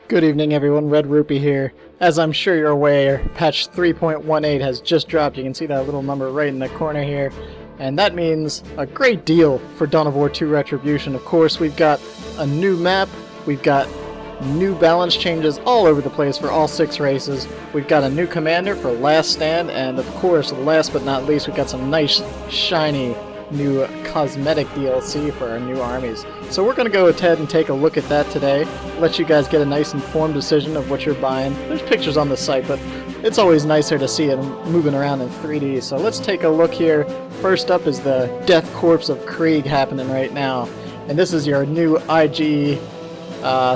Good evening everyone, Red-Rupee here. As I'm sure you're aware, patch 3.18 has just dropped. You can see that little number right in the corner here. And that means a great deal for Dawn of War 2 Retribution. Of course, we've got a new map, we've got new balance changes all over the place for all 6 races. We've got a new commander for Last Stand, and of course, last but not least, we've got some nice, shiny, new cosmetic DLC for our new armies. So we're going to go ahead and take a look at that today, let you guys get a nice informed decision of what you're buying. There's pictures on the site, but it's always nicer to see it moving around in 3D. So let's take a look here. First up is the Death Corps of Krieg happening right now. And this is your new IG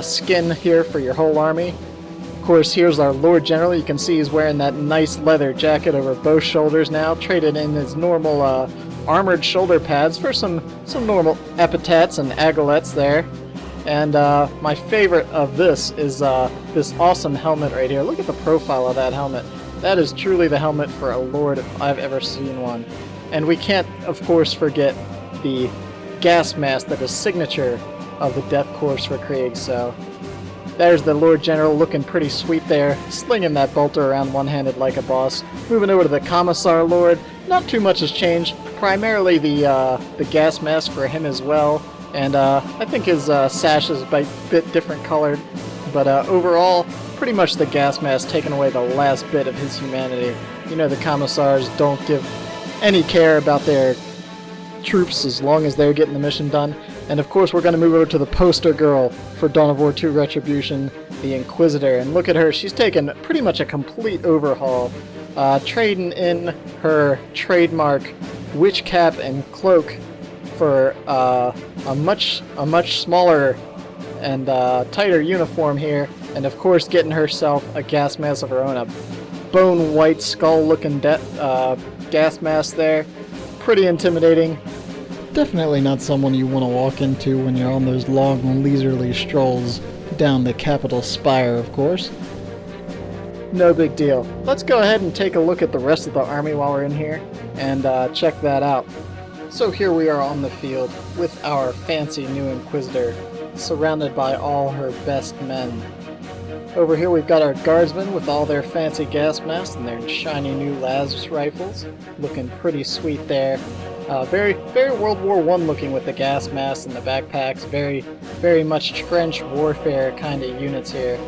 skin here for your whole army. Of course, here's our Lord General. You can see he's wearing that nice leather jacket over both shoulders now, traded in his normal armored shoulder pads for some normal epithets and aguilettes there. And my favorite of this is this awesome helmet right here. Look at the profile of that helmet. That is truly the helmet for a Lord if I've ever seen one. And we can't, of course, forget the gas mask that is signature of the Death Corps for Krieg. So there's the Lord General looking pretty sweet there, slinging that bolter around one-handed like a boss. Moving over to the Commissar Lord, not too much has changed. Primarily the gas mask for him as well, and I think his sash is a bit different colored, but overall, pretty much the gas mask taking away the last bit of his humanity. You know, the Commissars don't give any care about their troops as long as they're getting the mission done. And of course, we're going to move over to the poster girl for Dawn of War 2 Retribution, the Inquisitor. And look at her, she's taken pretty much a complete overhaul, trading in her trademark witch cap and cloak for a much smaller and tighter uniform here. And of course, getting herself a gas mask of her own, a bone white skull looking gas mask there. Pretty intimidating. Definitely not someone you want to walk into when you're on those long, leisurely strolls down the Capitol Spire, of course. No big deal. Let's go ahead and take a look at the rest of the army while we're in here and check that out. So here we are on the field with our fancy new Inquisitor, surrounded by all her best men. Over here we've got our guardsmen with all their fancy gas masks and their shiny new las rifles, looking pretty sweet there. Very World War I looking with the gas masks and the backpacks. Very much trench warfare kind of units here.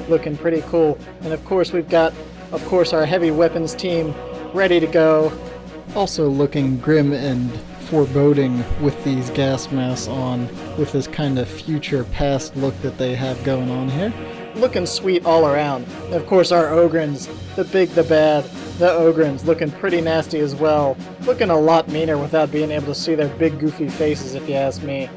Looking pretty cool. And of course we've got, our heavy weapons team ready to go. Also looking grim and foreboding with these gas masks on, with this kind of future past look that they have going on here. Looking sweet all around. And of course our Ogrins, the big, the bad, the Ogrins, looking pretty nasty as well. Looking a lot meaner without being able to see their big goofy faces, if you ask me.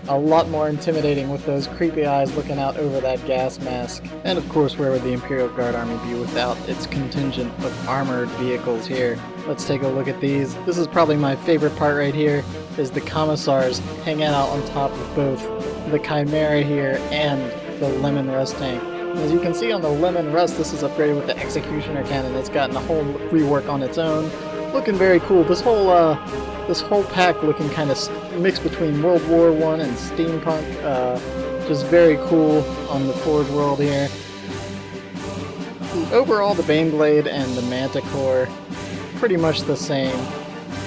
A lot more intimidating with those creepy eyes looking out over that gas mask. And of course, where would the Imperial Guard army be without its contingent of armored vehicles here? Let's take a look at these. This is probably my favorite part right here, is the Commissars hanging out on top of both the Chimera here and the Lemon Rust tank. As you can see on the Lemon Rust, this is upgraded with the Executioner cannon. It's gotten a whole rework on its own. Looking very cool. This whole pack looking kind of mixed between World War I and steampunk. Just very cool on the Forge world here. Overall, the Baneblade and the Manticore, pretty much the same.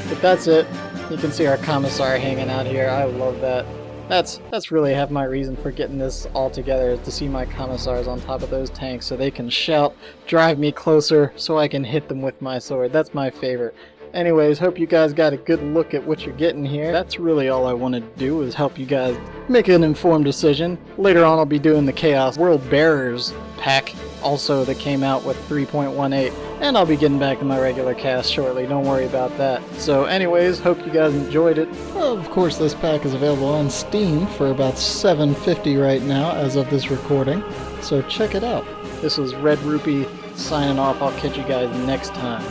But that's it. You can see our Commissar hanging out here. I love that. That's really half my reason for getting this all together, is to see my Commissars on top of those tanks so they can shout, drive me closer, so I can hit them with my sword. That's my favorite. Anyways, hope you guys got a good look at what you're getting here. That's really all I wanted to do, is help you guys make an informed decision. Later on I'll be doing the Chaos World Bearers pack, also that came out with 3.18, and I'll be getting back to my regular cast shortly, don't worry about that. So anyways, hope you guys enjoyed it. Well, of course, this pack is available on Steam for about $7.50 right now as of this recording, so check it out. This was Red-Rupee signing off. I'll catch you guys next time.